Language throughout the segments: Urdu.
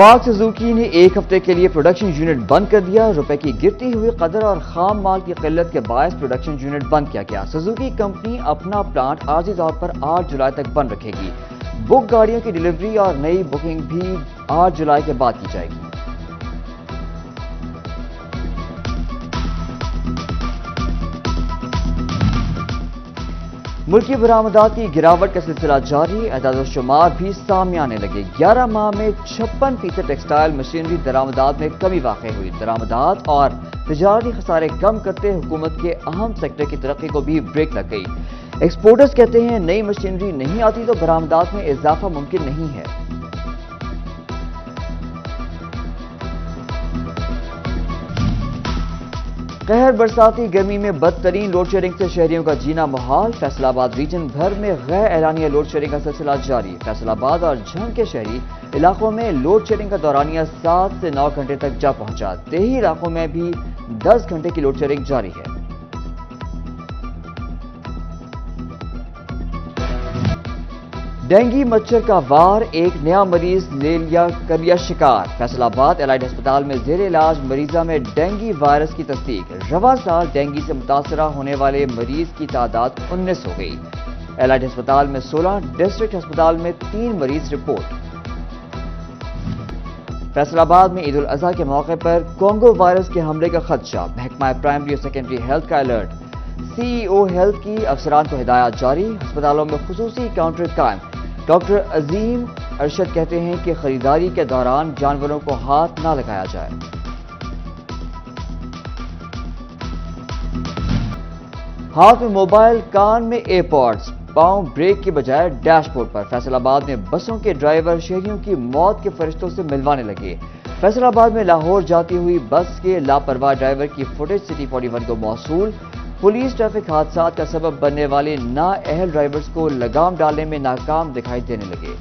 پاک سوزوکی نے ایک ہفتے کے لیے پروڈکشن یونٹ بند کر دیا. روپے کی گرتی ہوئی قدر اور خام مال کی قلت کے باعث پروڈکشن یونٹ بند کیا گیا. سوزوکی کمپنی اپنا پلانٹ عارضی طور پر 8 جولائی تک بند رکھے گی. بک گاڑیوں کی ڈیلیوری اور نئی بکنگ بھی 8 جولائی کے بعد کی جائے گی. ملکی برآمدات کی گراوٹ کا سلسلہ جاری. اعداد و شمار بھی سامنے آنے لگے. 11 ماہ میں 56% ٹیکسٹائل مشینری درآمدات میں کمی واقع ہوئی. درآمدات اور تجارتی خسارے کم کرتے حکومت کے اہم سیکٹر کی ترقی کو بھی بریک لگ گئی. ایکسپورٹرز کہتے ہیں نئی مشینری نہیں آتی تو برآمدات میں اضافہ ممکن نہیں ہے. قہر برساتی گرمی میں بدترین لوڈ شیڈنگ سے شہریوں کا جینا محال. فیصل آباد ریجن بھر میں غیر اعلانیہ لوڈ شیڈنگ کا سلسلہ جاری. فیصل آباد اور جھنگ کے شہری علاقوں میں لوڈ شیڈنگ کا دورانیہ 7 سے 9 گھنٹے تک جا پہنچا. دیہی علاقوں میں بھی 10 گھنٹے کی لوڈ شیڈنگ جاری ہے. ڈینگی مچھر کا وار, ایک نیا مریض کر لیا شکار. فیصل آباد الائڈ ہسپتال میں زیر علاج مریضہ میں ڈینگی وائرس کی تصدیق. رواں سال ڈینگی سے متاثرہ ہونے والے مریض کی تعداد 19 ہو گئی. الائڈ ہسپتال میں 16, ڈسٹرکٹ ہسپتال میں 3 مریض رپورٹ. فیصل آباد میں عید الاضحیٰ کے موقع پر کونگو وائرس کے حملے کا خدشہ. محکمہ پرائمری اور سیکنڈری ہیلتھ کا الرٹ. سی ای او ہیلتھ کی افسران کو ہدایات جاری. ہسپتالوں میں خصوصی کاؤنٹر قائم. ڈاکٹر عظیم ارشد کہتے ہیں کہ خریداری کے دوران جانوروں کو ہاتھ نہ لگایا جائے. ہاتھ میں موبائل, کان میں ایئر پوڈز, پاؤں بریک کی بجائے ڈیش بورڈ پر. فیصل آباد میں بسوں کے ڈرائیور شہریوں کی موت کے فرشتوں سے ملوانے لگے. فیصل آباد میں لاہور جاتی ہوئی بس کے لاپرواہ ڈرائیور کی فوٹیج سٹی 41 کو موصول. پولیس ٹریفک حادثات کا سبب بننے والے نااہل ڈرائیورز کو لگام ڈالنے میں ناکام دکھائی دینے لگے.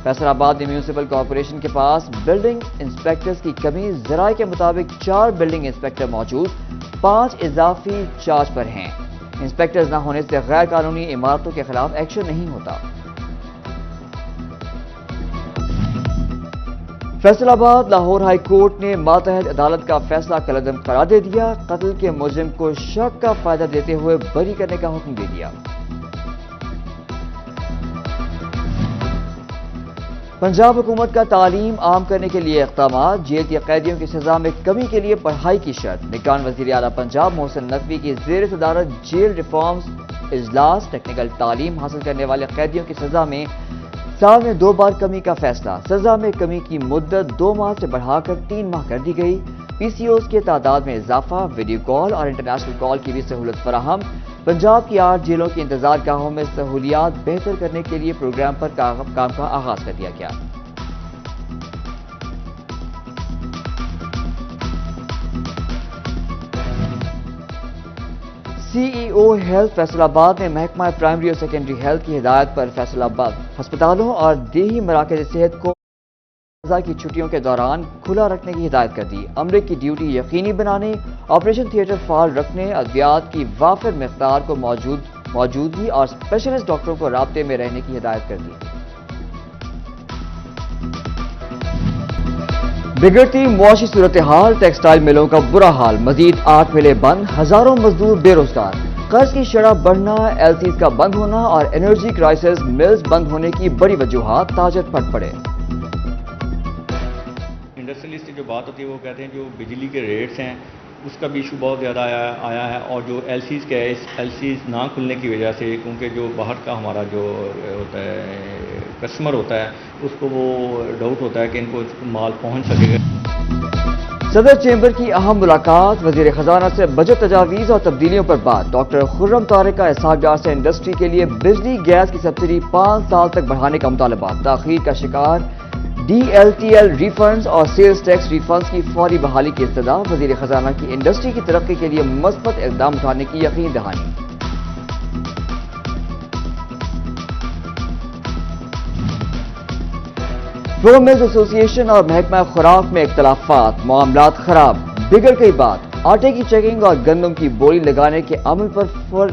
فیصل آباد میں میونسپل کارپوریشن کے پاس بلڈنگ انسپیکٹرز کی کمی. ذرائع کے مطابق 4 بلڈنگ انسپیکٹر موجود, 5 اضافی چارج پر ہیں. انسپیکٹرز نہ ہونے سے غیر قانونی عمارتوں کے خلاف ایکشن نہیں ہوتا. فیصل آباد لاہور ہائی کورٹ نے ماتحت عدالت کا فیصلہ کالعدم قرار دے دیا. قتل کے مجرم کو شک کا فائدہ دیتے ہوئے بری کرنے کا حکم دے دیا. پنجاب حکومت کا تعلیم عام کرنے کے لیے اقدامات. جیل کے قیدیوں کی سزا میں کمی کے لیے پڑھائی کی شرط. نگران وزیر اعلیٰ پنجاب محسن نقوی کی زیر صدارت جیل ریفارمز اجلاس. ٹیکنیکل تعلیم حاصل کرنے والے قیدیوں کی سزا میں سال میں 2 بار کمی کا فیصلہ. سزا میں کمی کی مدت 2 ماہ سے بڑھا کر 3 ماہ کر دی گئی. پی سی اوز کی تعداد میں اضافہ. ویڈیو کال اور انٹرنیشنل کال کی بھی سہولت فراہم. پنجاب کی 8 جیلوں کی انتظار گاہوں میں سہولیات بہتر کرنے کے لیے پروگرام پر کام کا آغاز کر دیا گیا. سی ای او ہیلتھ فیصل آباد میں محکمہ پرائمری اور سیکنڈری ہیلتھ کی ہدایت پر فیصل آباد ہسپتالوں اور دیہی مراکز صحت کو سزا کی چھٹیوں کے دوران کھلا رکھنے کی ہدایت کر دی. عملے کی ڈیوٹی یقینی بنانے, آپریشن تھیٹر فعال رکھنے, ادویات کی وافر مقدار کو موجودگی اور اسپیشلسٹ ڈاکٹروں کو رابطے میں رہنے کی ہدایت کر دی. بگڑتی معاشی صورتحال, ٹیکسٹائل ملوں کا برا حال. مزید 8 ملیں بند, ہزاروں مزدور بے روزگار. قرض کی شرح بڑھنا, ایل سیز کا بند ہونا اور انرجی کرائسس ملز بند ہونے کی بڑی وجوہات. تاجر پھٹ پڑے. انڈسٹریلسٹ کی جو بات ہوتی ہے وہ کہتے ہیں جو بجلی کے ریٹس ہیں اس کا بھی ایشو بہت زیادہ آیا ہے. اور جو ایل سیز کا ہے, اس ایل سیز نہ کھلنے کی وجہ سے, کیونکہ جو باہر کا ہمارا جو ہوتا ہے کسٹمر ہوتا ہے اس کو وہ ڈاؤٹ ہوتا ہے کہ ان کو مال پہنچ سکے گا. صدر چیمبر کی اہم ملاقات. وزیر خزانہ سے بجٹ تجاویز اور تبدیلیوں پر بات. ڈاکٹر خرم طارق کا اسحاق ڈار سے انڈسٹری کے لیے بجلی گیس کی سبسڈی 5 سال تک بڑھانے کا مطالبہ. تاخیر کا شکار D L T L refunds اور سیلز ٹیکس ریفنڈز کی فوری بحالی کی استدعا. وزیر خزانہ کی انڈسٹری کی ترقی کے لیے مثبت اقدام اٹھانے کی یقین دہانی. پرو ملز ایسوسی ایشن اور محکمہ خوراک میں اختلافات. معاملات خراب. بگڑ گئی بات. آٹے کی چیکنگ اور گندم کی بولی لگانے کے عمل پر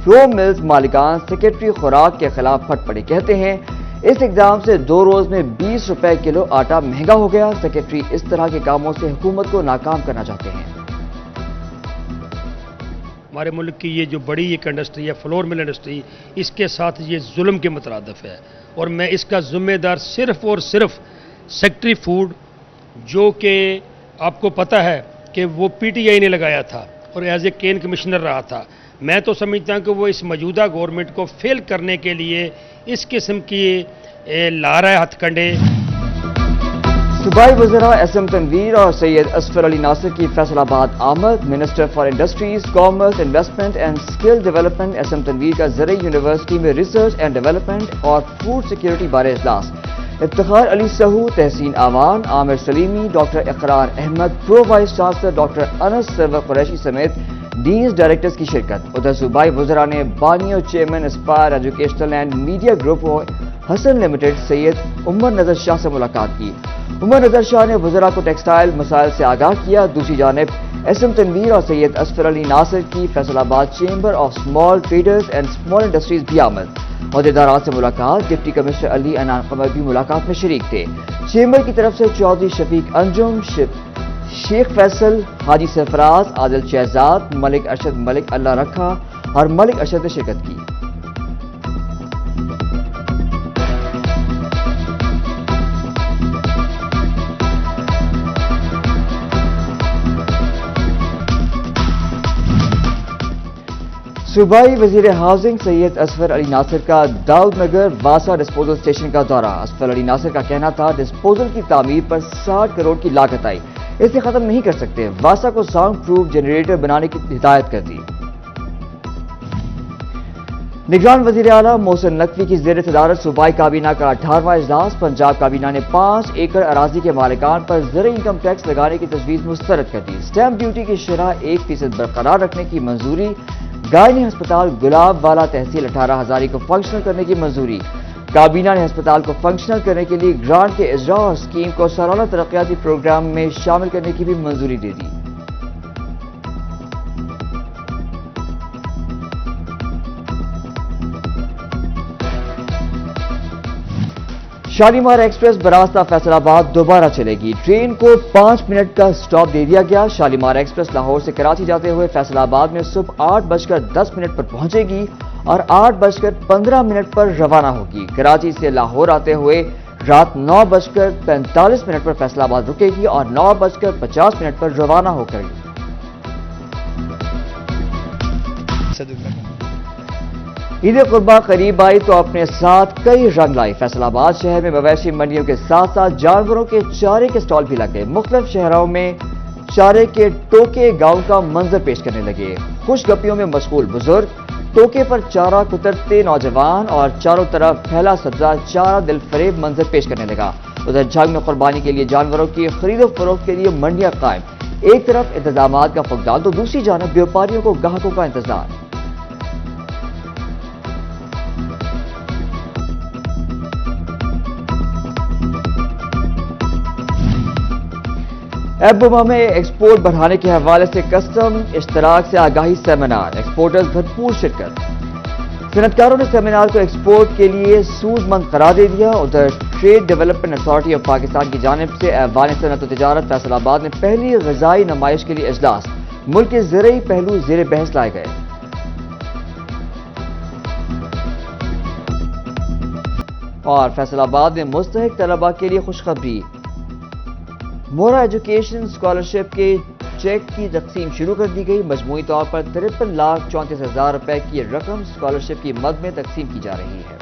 فلور ملز مالکان سیکرٹری خوراک کے خلاف پھٹ پڑے، کہتے ہیں اس اقدام سے 2 روز میں 20 روپے کلو آٹا مہنگا ہو گیا۔ سیکرٹری اس طرح کے کاموں سے حکومت کو ناکام کرنا چاہتے ہیں۔ ہمارے ملک کی یہ جو بڑی ایک انڈسٹری ہے فلور مل انڈسٹری، اس کے ساتھ یہ ظلم کے مترادف ہے، اور میں اس کا ذمہ دار صرف اور صرف سیکٹری فوڈ، جو کہ آپ کو پتہ ہے کہ وہ پی ٹی آئی نے لگایا تھا اور ایز اے کین کمشنر رہا تھا۔ میں تو سمجھتا ہوں کہ وہ اس موجودہ گورنمنٹ کو فیل کرنے کے لیے اس قسم کی لا رہا ہے ہتھ کنڈے۔ صوبائی وزراء ایس ایم تنویر اور سید اصفر علی ناصر کی فیصل آباد آمد۔ Minister for industries, commerce, investment and skill development S M Tanveer کا زرعی یونیورسٹی میں ریسرچ اینڈ ڈیولپمنٹ اور فوڈ سیکیورٹی بارے اجلاس۔ افتخار علی سہو، تحسین آوان، عامر Salimi, doctor Iqrar Ahmad, pro vice chancellor doctor Anas Sarwar Qureshi سمیت ڈینز ڈائریکٹرز کی شرکت۔ ادھر صوبائی وزراء نے بانی اور chairman Aspire educational and media group Hasan limited Syed Umar Nazar Shah سے ملاقات کی۔ عمر نظر شاہ نے وزراء کو ٹیکسٹائل مسائل سے آگاہ کیا۔ دوسری جانب ایس ایم تنویر اور سید اصفر علی ناصر کی فیصل آباد chamber of small traders and small industries بھی آمد۔ عہدیداران سے ملاقات۔ ڈپٹی کمشنر علی انان قمر بھی ملاقات میں شریک تھے۔ چیمبر کی طرف سے چودھری شفیق انجم، شیخ فیصل، حاجی سرفراز، عادل شہزاد، ملک ارشد ملک اللہ رکھا اور ملک ارشد نے شرکت کی۔ صوبائی وزیر ہاؤسنگ سید اصفر علی ناصر کا داؤد نگر واسا ڈسپوزل اسٹیشن کا دورہ۔ اصفر علی ناصر کا کہنا تھا ڈسپوزل کی تعمیر پر 60 کروڑ کی لاگت آئی، اسے ختم نہیں کر سکتے۔ واسا کو ساؤنڈ پروف جنریٹر بنانے کی ہدایت کر دی۔ نگران وزیر اعلیٰ محسن نقوی کی زیر صدارت صوبائی کابینہ کا 18واں اجلاس۔ پنجاب کابینہ نے 5 ایکڑ اراضی کے مالکان پر زرعی انکم ٹیکس لگانے کی تجویز مسترد کر دی۔ اسٹیمپ ڈیوٹی کی شرح 1% برقرار رکھنے کی منظوری۔ گائنی ہسپتال گلاب والا تحصیل 18 ہزاری کو فنکشنل کرنے کی منظوری۔ کابینہ نے ہسپتال کو فنکشنل کرنے کے لیے گرانٹ کے اجراء اور اسکیم کو سالانہ ترقیاتی پروگرام میں شامل کرنے کی بھی منظوری دے دی۔ شالیمار ایکسپریس براستہ فیصل آباد دوبارہ چلے گی۔ ٹرین کو 5 منٹ کا سٹاپ دے دیا گیا۔ شالیمار ایکسپریس لاہور سے کراچی جاتے ہوئے فیصل آباد میں صبح 8:10 پر پہنچے گی اور 8:15 پر روانہ ہوگی۔ کراچی سے لاہور آتے ہوئے رات 9:45 پر فیصل آباد رکے گی اور 9:50 پر روانہ ہو کر عید قربہ قریب آئی تو اپنے ساتھ کئی رنگ لائی۔ فیصل آباد شہر میں مویشی منڈیوں کے ساتھ ساتھ جانوروں کے چارے کے سٹال بھی لگ گئے۔ مختلف شہروں میں چارے کے ٹوکے گاؤں کا منظر پیش کرنے لگے۔ خوش گپیوں میں مشغول بزرگ، ٹوکے پر چارہ کترتے نوجوان اور چاروں طرف پھیلا سبزہ چارہ دل فریب منظر پیش کرنے لگا۔ ادھر جھنگ میں قربانی کے لیے جانوروں کی خرید و فروخت کے لیے منڈیاں قائم۔ ایک طرف انتظامات کا فقدان تو دوسری جانب بیوپاریوں کو گاہکوں کا انتظار۔ ایبوما میں ایکسپورٹ بڑھانے کے حوالے سے کسٹم اشتراک سے آگاہی سیمینار، ایکسپورٹرز بھرپور شرکت۔ صنعتکاروں نے سیمینار کو ایکسپورٹ کے لیے سود مند قرار دے دیا۔ ادھر trade development authority of Pakistan کی جانب سے ایوان صنعت و تجارت فیصل آباد میں پہلی غذائی نمائش کے لیے اجلاس۔ ملک کے زرعی پہلو زیر بحث لائے گئے۔ اور فیصل آباد میں مستحق طلباء کے لیے خوشخبری، مورا ایجوکیشن اسکالرشپ کے چیک کی تقسیم شروع کر دی گئی۔ مجموعی طور پر 53,34,000 روپے کی رقم اسکالرشپ کی مد میں تقسیم کی جا رہی ہے۔